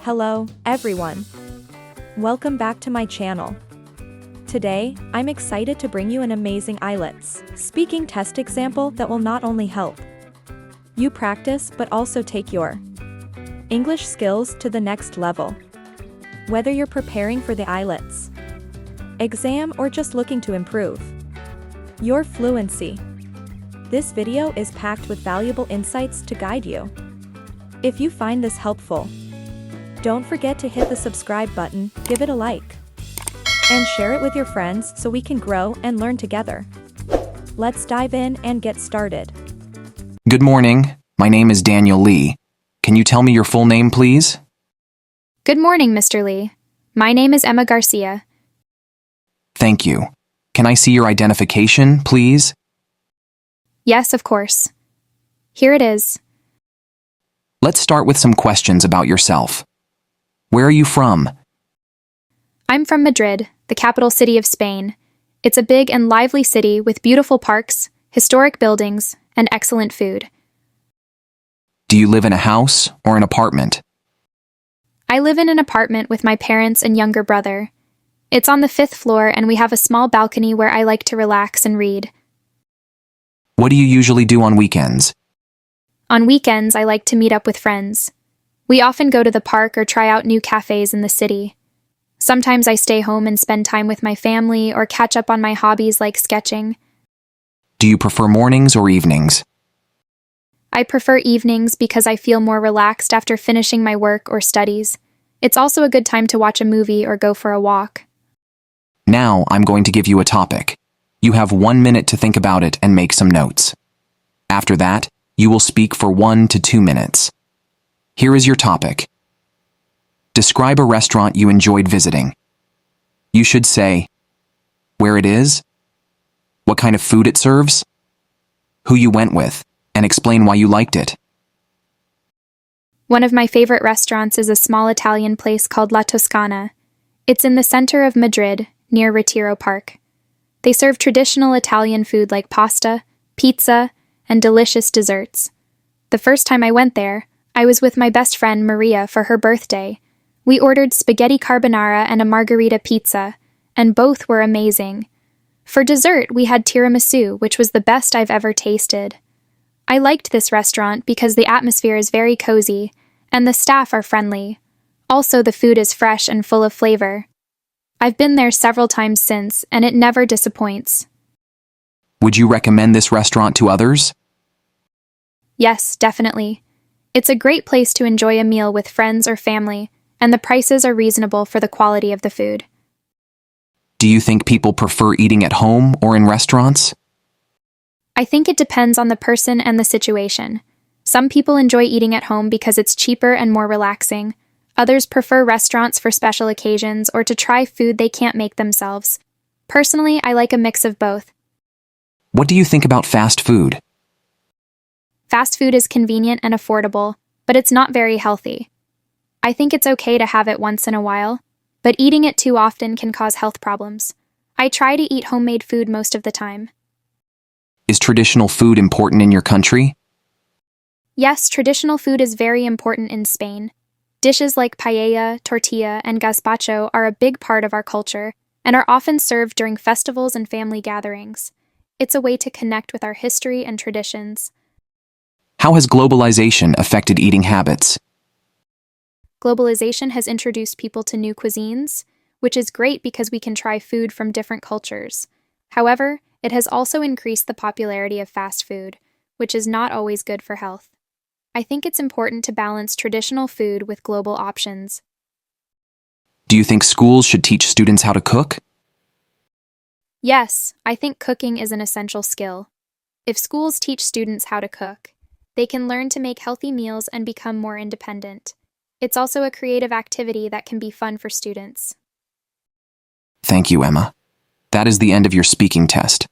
Hello, everyone. Welcome back to my channel. Today, I'm excited to bring you an amazing IELTS speaking test example that will not only help you practice but also take your English skills to the next level. Whether you're preparing for the IELTS exam or just looking to improve your fluency, this video is packed with valuable insights to guide you. If you find this helpful, don't forget to hit the subscribe button, give it a like, and share it with your friends so we can grow and learn together. Let's dive in and get started. Good morning. My name is Daniel Lee. Can you tell me your full name, please? Good morning, Mr. Lee. My name is Emma Garcia. Thank you. Can I see your identification, please? Yes, of course. Here it is. Let's start with some questions about yourself. Where are you from? I'm from Madrid, the capital city of Spain. It's a big and lively city with beautiful parks, historic buildings, and excellent food. Do you live in a house or an apartment? I live in an apartment with my parents and younger brother. It's on the 5th floor and we have a small balcony where I like to relax and read. What do you usually do on weekends? On weekends, I like to meet up with friends. We often go to the park or try out new cafes in the city. Sometimes I stay home and spend time with my family or catch up on my hobbies like sketching. Do you prefer mornings or evenings? I prefer evenings because I feel more relaxed after finishing my work or studies. It's also a good time to watch a movie or go for a walk. Now I'm going to give you a topic. You have 1 minute to think about it and make some notes. After that, you will speak for 1 to 2 minutes. Here is your topic. Describe a restaurant you enjoyed visiting. You should say where it is, what kind of food it serves, who you went with, and explain why you liked it. One of my favorite restaurants is a small Italian place called La Toscana. It's in the center of Madrid, near Retiro Park. They serve traditional Italian food like pasta, pizza, and delicious desserts. The first time I went there, I was with my best friend Maria for her birthday. We ordered spaghetti carbonara and a margarita pizza, and both were amazing. For dessert, we had tiramisu, which was the best I've ever tasted. I liked this restaurant because the atmosphere is very cozy, and the staff are friendly. Also, the food is fresh and full of flavor. I've been there several times since, and it never disappoints. Would you recommend this restaurant to others? Yes, definitely. It's a great place to enjoy a meal with friends or family, and the prices are reasonable for the quality of the food. Do you think people prefer eating at home or in restaurants? I think it depends on the person and the situation. Some people enjoy eating at home because it's cheaper and more relaxing. Others prefer restaurants for special occasions or to try food they can't make themselves. Personally, I like a mix of both. What do you think about fast food? Fast food is convenient and affordable, but it's not very healthy. I think it's okay to have it once in a while, but eating it too often can cause health problems. I try to eat homemade food most of the time. Is traditional food important in your country? Yes, traditional food is very important in Spain. Dishes like paella, tortilla, and gazpacho are a big part of our culture and are often served during festivals and family gatherings. It's a way to connect with our history and traditions. How has globalization affected eating habits? Globalization has introduced people to new cuisines, which is great because we can try food from different cultures. However, it has also increased the popularity of fast food, which is not always good for health. I think it's important to balance traditional food with global options. Do you think schools should teach students how to cook? Yes, I think cooking is an essential skill. If schools teach students how to cook, they can learn to make healthy meals and become more independent. It's also a creative activity that can be fun for students. Thank you, Emma. That is the end of your speaking test.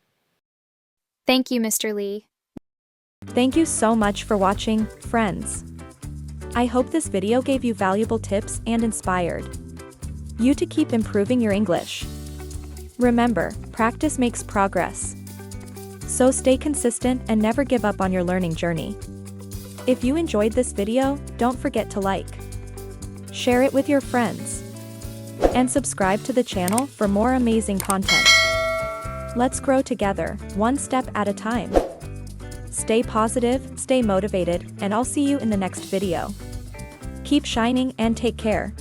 Thank you, Mr. Lee. Thank you so much for watching, friends. I hope this video gave you valuable tips and inspired you to keep improving your English. Remember, practice makes progress. So stay consistent and never give up on your learning journey. If you enjoyed this video, don't forget to like, share it with your friends, and subscribe to the channel for more amazing content. Let's grow together, one step at a time. Stay positive, stay motivated, and I'll see you in the next video. Keep shining and take care.